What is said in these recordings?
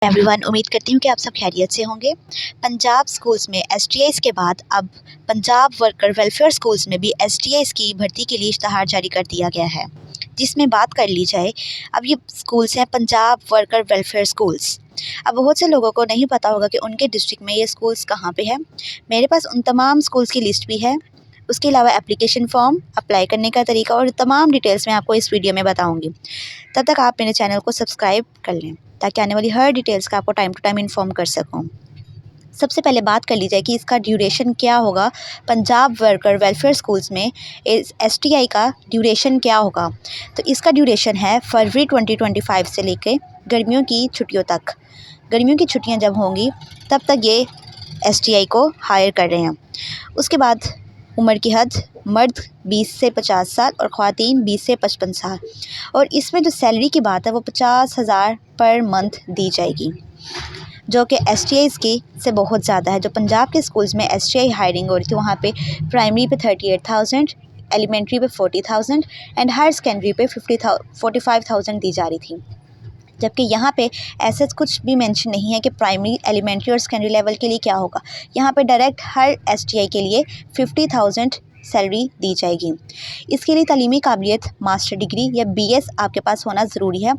Everyone, उम्मीद करती हूँ कि आप सब खैरियत से होंगे। पंजाब स्कूल्स में एसटीआईज़ के बाद अब पंजाब वर्कर वेलफेयर स्कूल्स में भी एसटीआईज़ की भर्ती के लिए इश्तहार जारी कर दिया गया है, जिसमें बात कर ली जाए। अब ये स्कूल्स हैं पंजाब वर्कर वेलफेयर स्कूल्स। अब बहुत से लोगों को नहीं पता होगा कि उनके डिस्ट्रिक्ट में ये स्कूल्स कहाँ पे है। मेरे पास उन तमाम स्कूल्स की लिस्ट भी है। उसके अलावा एप्लीकेशन फॉर्म, अप्लाई करने का तरीका और तमाम डिटेल्स मैं आपको इस वीडियो में बताऊँगी। तब तक आप मेरे चैनल को सब्सक्राइब कर लें ताकि आने वाली हर डिटेल्स का आपको टाइम टू टाइम इन्फॉर्म कर सकूं। सबसे पहले बात कर ली जाए कि इसका ड्यूरेशन क्या होगा। पंजाब वर्कर वेलफेयर स्कूल्स में इस एसटीआई का ड्यूरेशन क्या होगा। तो इसका ड्यूरेशन है फरवरी 2025 से लेकर गर्मियों की छुट्टियों तक। गर्मियों की छुट्टियां जब होंगी तब तक ये एसटीआई को हायर कर रहे हैं। उसके बाद उम्र की हद मर्द 20 से 50 साल और ख़वातीन 20 से 55 साल। और इसमें जो सैलरी की बात है वो 50,000 पर मंथ दी जाएगी, जो कि एसटीआईज़ की से बहुत ज़्यादा है। जो पंजाब के स्कूल्स में एसटीआई हायरिंग हो रही थी वहाँ पे प्राइमरी पे 38,000, एलिमेंट्री पे 40,000 एंड हायर सेकेंडरी पे 45,000 दी जा रही थी। जबकि यहाँ पे ऐसा कुछ भी मेंशन नहीं है कि प्राइमरी, एलिमेंट्री और सेकेंडरी लेवल के लिए क्या होगा। यहाँ पे डायरेक्ट हर एसटीआई के लिए 50,000 सैलरी दी जाएगी। इसके लिए तालीमी काबिलियत मास्टर डिग्री या बीएस आपके पास होना ज़रूरी है।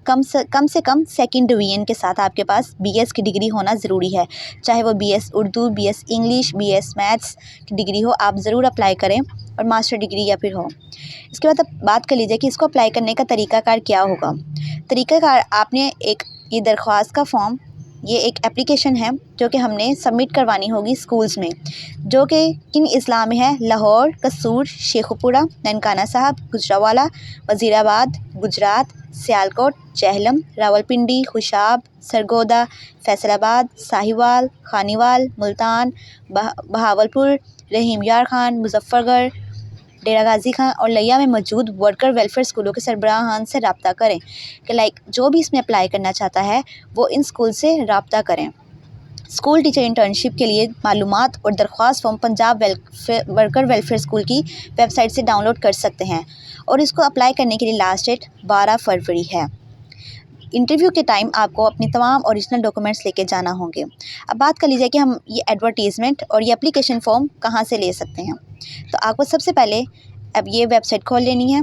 कम से कम सेकंड डिवीजन के साथ आपके पास बीएस की डिग्री होना ज़रूरी है। चाहे वो BS Urdu, BS English, BS maths की डिग्री हो, आप ज़रूर अप्लाई करें और मास्टर डिग्री या फिर हो। इसके बाद अब बात कर लीजिए कि इसको अप्लाई करने का तरीकाकार क्या होगा। तरीकाकार, आपने एक ये दरख्वास्त का फॉर्म, ये एक एप्लीकेशन है जो कि हमने सबमिट करवानी होगी स्कूल्स में, जो कि किन अजला में है। लाहौर, कसूर, शेखुपुरा, ननकाना साहब, गुजरावाला, वज़ीराबाद, गुजरात, सियालकोट, चेहलम, रावलपिंडी, खुशाब, सरगोदा, फैसलाबाद, साहिवाल, खानीवाल, मुल्तान, बहावलपुर, रहीम यार खान, मुजफ्फरगढ़, डेरा गाजी खां और लिया में मौजूद वर्कर वेलफेयर स्कूलों के सरबराहान से रब्ता करें कि जो भी इसमें अप्लाई करना चाहता है वो इन स्कूल से रब्ता करें। स्कूल टीचर इंटर्नशिप के लिए मालूमात और दरख्वास्त form Punjab worker welfare school की वेबसाइट से डाउनलोड कर सकते हैं और इसको अप्लाई करने के लिए लास्ट डेट 12 फरवरी है। इंटरव्यू के टाइम आपको अपनी तमाम ओरिजिनल डॉक्यूमेंट्स लेके जाना होंगे। अब बात कर लीजिए कि हम ये एडवर्टीज़मेंट और ये एप्लीकेशन फॉर्म कहाँ से ले सकते हैं। तो आपको सबसे पहले अब ये वेबसाइट खोल लेनी है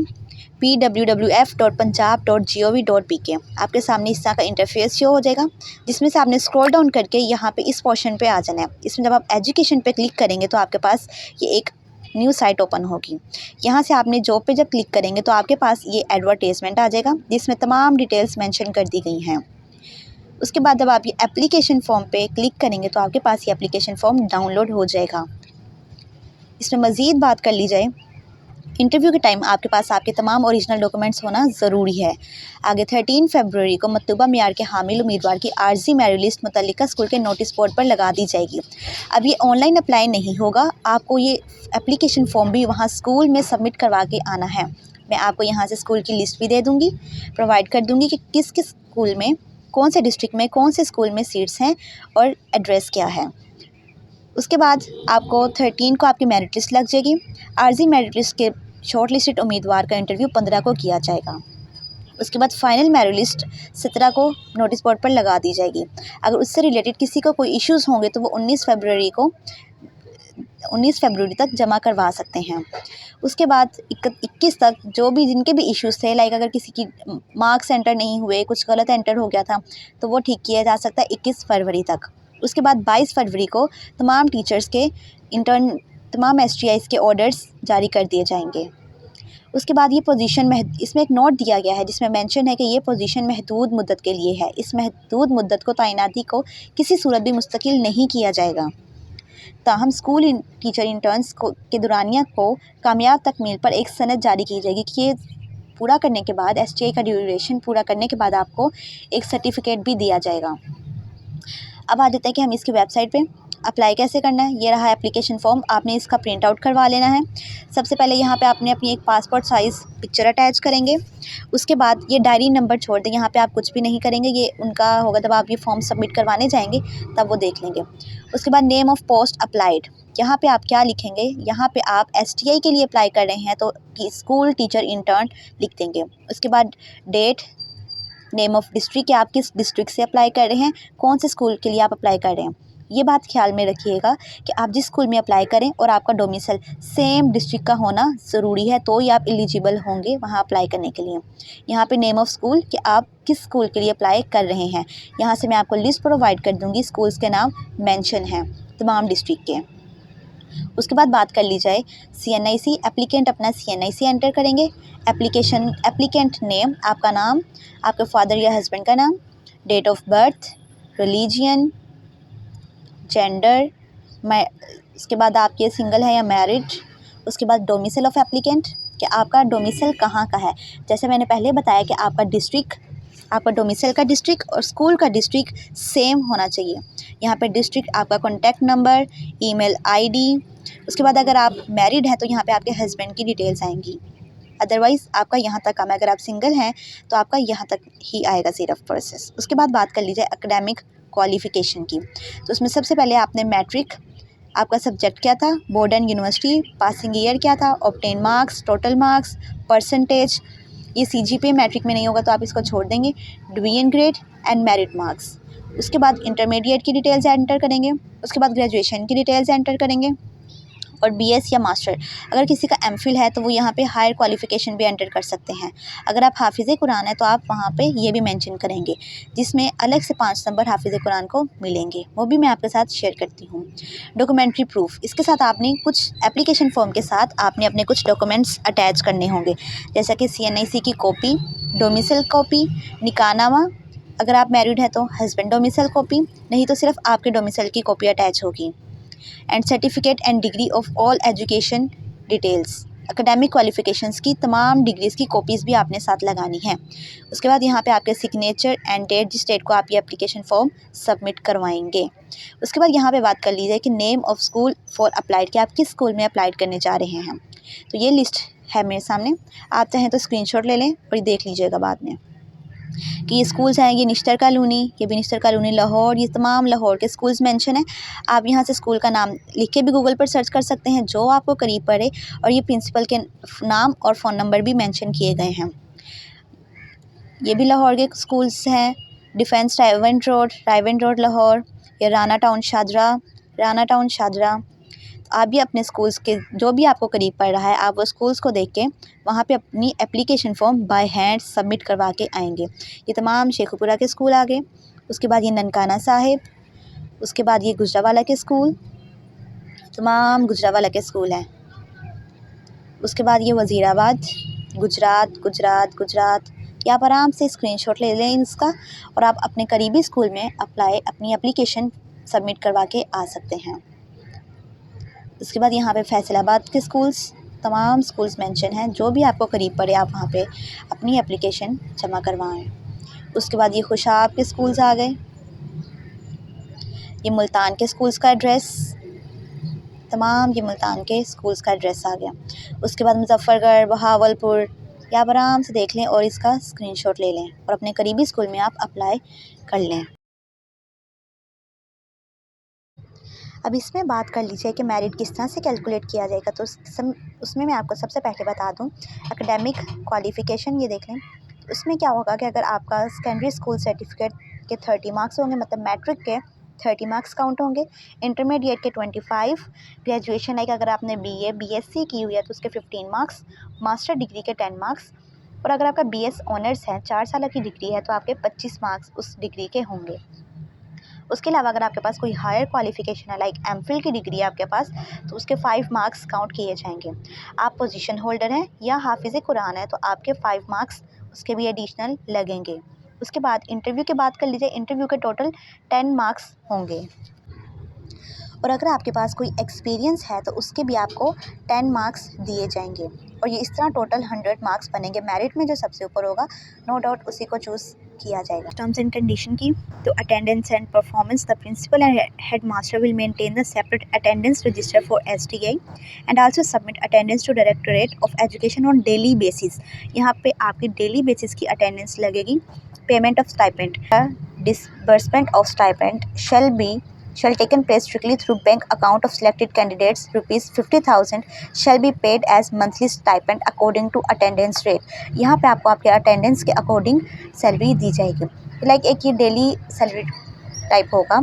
www.punjab.gov.pk। आपके सामने इस तरह का इंटरफेस शो हो जाएगा, जिसमें से आपने स्क्रॉल डाउन करके यहाँ पे इस पोर्शन पे आ जाना है। इसमें जब आप एजुकेशन पे क्लिक करेंगे तो आपके पास ये एक न्यू साइट ओपन होगी। यहाँ से आपने जॉब पे जब क्लिक करेंगे तो आपके पास ये एडवर्टाइजमेंट आ जाएगा, जिसमें तमाम डिटेल्स मेंशन कर दी गई हैं। उसके बाद जब आप ये एप्लीकेशन फॉर्म पे क्लिक करेंगे तो आपके पास ये एप्लीकेशन फॉर्म डाउनलोड हो जाएगा। इसमें मज़ीद बात कर ली जाए, इंटरव्यू के टाइम आपके पास आपके तमाम ओरिजिनल डॉक्यूमेंट्स होना ज़रूरी है। आगे 13 फरवरी को मतलूबा मियार के हामिल उम्मीदवार की आर्जी मेरिट लिस्ट मुतल्लिका स्कूल के नोटिस बोर्ड पर लगा दी जाएगी। अब ये ऑनलाइन अप्लाई नहीं होगा, आपको ये एप्लीकेशन फॉर्म भी वहाँ स्कूल में सबमिट करवा के आना है। मैं आपको यहाँ से स्कूल की लिस्ट भी दे दूँगी, प्रोवाइड कर दूँगी कि किस किस स्कूल में, कौन से डिस्ट्रिक्ट में, कौन से स्कूल में सीट्स हैं और एड्रेस क्या है। उसके बाद आपको 13 को आपकी मेरिट लिस्ट लग जाएगी। आर्जी मेरिट लिस्ट के शॉर्ट लिस्टेड उम्मीदवार का इंटरव्यू 15 को किया जाएगा। उसके बाद फाइनल मेरिट लिस्ट 17 को नोटिस बोर्ड पर लगा दी जाएगी। अगर उससे रिलेटेड किसी को कोई इश्यूज़ होंगे तो वो 19 फरवरी तक जमा करवा सकते हैं। उसके बाद 21 तक जो भी जिनके भी इश्यूज़ थे, लाइक अगर किसी की मार्क्स एंटर नहीं हुए, कुछ गलत एंटर हो गया था, तो वो ठीक किया जा सकता है 21 फरवरी तक। उसके बाद 22 फरवरी को तमाम टीचर्स के तमाम एसटीआईज़ के ऑर्डर्स जारी कर दिए जाएंगे। उसके बाद ये पोजीशन इसमें एक नोट दिया गया है जिसमें मेंशन है कि ये पोजीशन महदूद मुद्दत के लिए है। इस महदूद मुद्दत को तैनाती को किसी सूरत भी मुस्तकिल नहीं किया जाएगा। ताहम स्कूल टीचर इंटर्न्स के दुरानिया को कामयाब तकमील पर एक सनद जारी की जाएगी कि ये पूरा करने के बाद, एसटीआई का ड्यूरेशन पूरा करने के बाद आपको एक सर्टिफिकेट भी दिया जाएगा। अब आ जाते हैं कि हम इसकी वेबसाइट पे अप्लाई कैसे करना है। ये रहा एप्लीकेशन फॉर्म, आपने इसका प्रिंट आउट करवा लेना है। सबसे पहले यहाँ पे आपने अपनी एक पासपोर्ट साइज़ पिक्चर अटैच करेंगे। उसके बाद ये डायरी नंबर छोड़ दें, यहाँ पे आप कुछ भी नहीं करेंगे, ये उनका होगा जब आप ये फॉर्म सबमिट करवाने जाएंगे तब वो देख लेंगे। उसके बाद नेम ऑफ़ पोस्ट अप्लाइड, यहाँ पे आप क्या लिखेंगे, यहाँ पे आप एसटीआई के लिए अप्लाई कर रहे हैं तो स्कूल टीचर इंटर्न लिख देंगे। उसके बाद डेट, नेम ऑफ डिस्ट्रिक्ट कि आप किस डिस्ट्रिक्ट से अप्लाई कर रहे हैं, कौन से स्कूल के लिए आप अप्लाई कर रहे हैं। ये बात ख्याल में रखिएगा कि आप जिस स्कूल में अप्लाई करें और आपका डोमिसाइल सेम डिस्ट्रिक्ट का होना ज़रूरी है, तो ही आप एलिजिबल होंगे वहाँ अप्लाई करने के लिए। यहाँ पे नेम ऑफ़ स्कूल कि आप किस स्कूल के लिए अप्लाई कर रहे हैं। यहाँ से मैं आपको लिस्ट प्रोवाइड कर दूँगी, स्कूल्स के नाम मेंशन हैं तमाम डिस्ट्रिक्ट के। उसके बाद बात कर ली जाए CNIC। एप्लीकेंट अपना CNIC एंटर करेंगे। एप्लीकेंट नेम, आपका नाम, आपके फादर या हस्बैंड का नाम, date of birth, religion, gender, उसके बाद आप ये सिंगल है या मैरिड। उसके बाद डोमिसाइल ऑफ एप्लीकेंट कि आपका डोमिसाइल कहाँ का है। जैसे मैंने पहले बताया कि आपका डिस्ट्रिक्ट, आपका डोमिसाइल का डिस्ट्रिक्ट और स्कूल का डिस्ट्रिक्ट सेम होना चाहिए। यहाँ पे डिस्ट्रिक्ट, आपका कॉन्टैक्ट नंबर, ईमेल आईडी। उसके बाद अगर आप मैरिड हैं तो यहाँ पे आपके हस्बैंड की डिटेल्स आएंगी। अदरवाइज़ आपका यहाँ तक काम है। अगर आप सिंगल हैं तो आपका यहाँ तक ही आएगा सिर्फ प्रोसेस। उसके बाद बात कर लीजिए एकेडमिक क्वालिफ़िकेशन की। तो उसमें सबसे पहले आपने मैट्रिक, आपका सब्जेक्ट क्या था, board and university, passing year क्या था, obtain marks, total marks, percentage. ये CGPA मैट्रिक में नहीं होगा तो आप इसको छोड़ देंगे। Division grade and merit marks. उसके बाद इंटरमीडिएट की डिटेल्स एंटर करेंगे। उसके बाद ग्रेजुएशन की डिटेल्स एंटर करेंगे और BS या मास्टर। अगर किसी का MPhil है तो वो यहाँ पे हायर क्वालिफ़िकेशन भी एंटर कर सकते हैं। अगर आप हाफिज़ कुरान है तो आप वहाँ पे ये भी मेंशन करेंगे, जिसमें अलग से 5 नंबर हाफिज़ कुरान को मिलेंगे, वो भी मैं आपके साथ शेयर करती हूँ। डॉक्यूमेंट्री प्रूफ, इसके साथ आपने कुछ एप्लीकेशन फॉर्म के साथ आपने अपने कुछ डॉक्यूमेंट्स अटैच करने होंगे, जैसा कि CNIC की कॉपी, डोमिसाइल कॉपी, निकाहनामा। अगर आप मैरिड हैं तो हस्बैंड डोमिसाइल कॉपी, नहीं तो सिर्फ आपके डोमिसाइल की कॉपी अटैच होगी। And certificate and degree of all education details, academic qualifications की तमाम डिग्रीज़ की कॉपीज़ भी आपने साथ लगानी है। उसके बाद यहाँ पे आपके सिग्नेचर एंड डेट, जिस डेट को आप ये एप्लीकेशन फॉर्म सबमिट करवाएंगे। उसके बाद यहाँ पे बात कर ली जाए कि name of school for applied, कि आप किस स्कूल में अप्लाइड करने जा रहे हैं। तो ये लिस्ट है मेरे सामने, आप चाहें तो स्क्रीनशॉट ले लें और ये देख लीजिएगा बाद में कि ये स्कूल्स हैं। ये निश्तर कॉलोनी, ये भी निश्तर कॉलोनी लाहौर, ये तमाम लाहौर के स्कूल्स मेंशन हैं। आप यहाँ से स्कूल का नाम लिख के भी गूगल पर सर्च कर सकते हैं, जो आपको करीब पड़े। और ये प्रिंसिपल के नाम और फ़ोन नंबर भी मेंशन किए गए हैं। ये भी लाहौर के स्कूल्स हैं। डिफेंस रायवेंट रोड लाहौर, या राना टाउन शादरा। आप भी अपने स्कूल्स के जो भी आपको करीब पड़ रहा है, आप वो स्कूल्स को देख के वहाँ पे अपनी application form by hand submit करवा के आएंगे। ये तमाम शेखुपुरा के स्कूल आ गए। उसके बाद ये ननकाना साहिब, उसके बाद ये गुजरावाला के स्कूल, तमाम गुजरावाला के स्कूल हैं। उसके बाद ये वज़ीराबाद, गुजरात। या आप आराम से स्क्रीनशॉट ले लें इसका और आप अपने करीबी स्कूल में अपनी एप्लीकेशन सबमिट करवा के आ सकते हैं। उसके बाद यहाँ पे फैसलाबाद के स्कूल्स, तमाम स्कूल्स मेंशन हैं। जो भी आपको करीब पड़े आप वहाँ पे अपनी एप्लीकेशन जमा करवाएं। उसके बाद ये खुशाब के स्कूल्स आ गए। ये मुल्तान के स्कूल्स का एड्रेस, तमाम ये मुल्तान के स्कूल्स का एड्रेस आ गया। उसके बाद मुजफ्फरगढ़, बहावलपुर, या आप आराम से देख लें और इसका स्क्रीनशॉट ले लें और अपने करीबी स्कूल में आप अप्लाई कर लें। अब इसमें बात कर लीजिए कि मेरिट किस तरह से कैलकुलेट किया जाएगा। तो उसमें मैं आपको सबसे पहले बता दूं, एकेडमिक क्वालिफ़िकेशन ये देख लें। उसमें क्या होगा कि अगर आपका सेकेंडरी स्कूल सर्टिफिकेट के 30 मार्क्स होंगे, मतलब मैट्रिक के 30 मार्क्स काउंट होंगे, इंटरमीडिएट के 25, ग्रेजुएशन लाइक अगर आपने BSc की हुई है तो उसके 15 मार्क्स, मास्टर डिग्री के 10 मार्क्स, और अगर आपका BS ऑनर्स है, 4 साल की डिग्री है, तो आपके 25 मार्क्स उस डिग्री के होंगे। उसके अलावा अगर आपके पास कोई हायर क्वालिफ़िकेशन है लाइक MPhil की डिग्री है आपके पास, तो उसके 5 मार्क्स काउंट किए जाएंगे। आप पोजीशन होल्डर हैं या हाफिज़ कुरान है तो आपके 5 मार्क्स उसके भी एडिशनल लगेंगे। उसके बाद इंटरव्यू की बात कर लीजिए। इंटरव्यू के टोटल 10 मार्क्स होंगे और अगर आपके पास कोई एक्सपीरियंस है तो उसके भी आपको 10 मार्क्स दिए जाएंगे और ये इस तरह टोटल 100 मार्क्स बनेंगे। मेरिट में जो सबसे ऊपर होगा नो डाउट उसी को चूज़ किया जाएगा। टर्म्स एंड कंडीशन की तो attendance and performance, the principal and head master will maintain the separate attendance register for STI and also submit attendance to directorate of education on daily basis. यहाँ पे आपकी daily basis की attendance लगेगी। Payment of stipend, disbursement of stipend shall be shall taken place strictly through bank account of selected candidates. Rupees 50,000 shall be paid as monthly stipend according to attendance rate. यहाँ पे आपको आपके attendance के according salary दी जाएगी। Like एक ये daily salary type होगा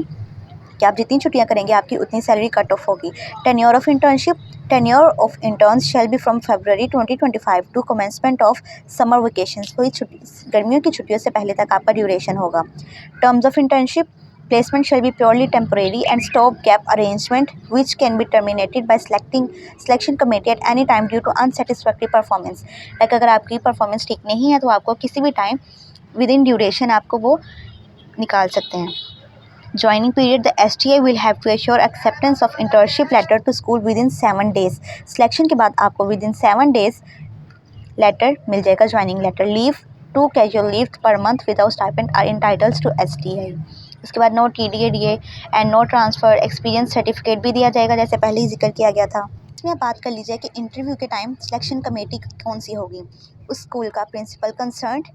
कि आप जितनी छुट्टियां करेंगे आपकी उतनी सैलरी कट ऑफ होगी। Tenure of interns shall be from February 2025 to commencement of summer vacations. कोई छुट्टी गर्मियों की छुट्टियों से पहले तक आपका ड्यूरेशन होगा। Terms of internship placement shall be purely temporary and stopgap arrangement which can be terminated by selection committee at any time due to unsatisfactory performance। Like अगर आपकी परफॉर्मेंस ठीक नहीं है तो आपको किसी भी टाइम विद इन ड्यूरेशन आपको वो निकाल सकते हैं। Joining period, the STA will have to assure acceptance of internship letter to school within 7 days। Selection के बाद आपको within 7 days लेटर मिल जाएगा, joining letter. Leave 2 casual leave per month without stipend are entitles to STA। उसके बाद no TDA DA and no transfer experience certificate भी दिया जाएगा, जैसे पहले ही जिक्र किया गया था। इसमें आप बात कर लीजिए कि इंटरव्यू के टाइम सिलेक्शन कमेटी कौन सी होगी। उस स्कूल का प्रिंसिपल कंसर्न्ड,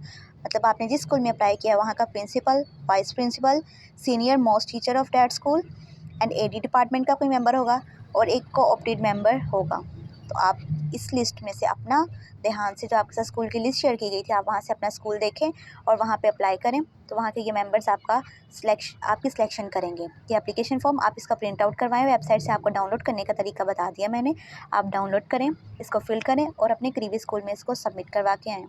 मतलब आपने जिस स्कूल में अप्लाई किया वहाँ का principal, vice principal, senior most teacher of that school and AD department का कोई मेंबर होगा और एक कोऑपरेटिव मेंबर होगा। तो आप इस लिस्ट में से अपना ध्यान से जो आपके साथ स्कूल की लिस्ट शेयर की गई थी, आप वहाँ से अपना स्कूल देखें और वहाँ पे अप्लाई करें। तो वहाँ के ये मेंबर्स आपकी सिलेक्शन करेंगे। ये एप्लीकेशन फॉर्म आप इसका प्रिंट आउट करवाएं, वेबसाइट से आपको डाउनलोड करने का तरीका बता दिया मैंने। आप डाउनलोड करें, इसको फिल करें और अपने करीबी स्कूल में इसको सबमिट करवा के आएँ।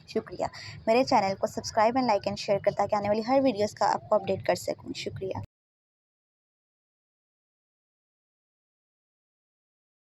शुक्रिया। मेरे चैनल को subscribe and like and share कर ताकि आने वाली हर वीडियोस का आपको अपडेट कर सकूँ। शुक्रिया।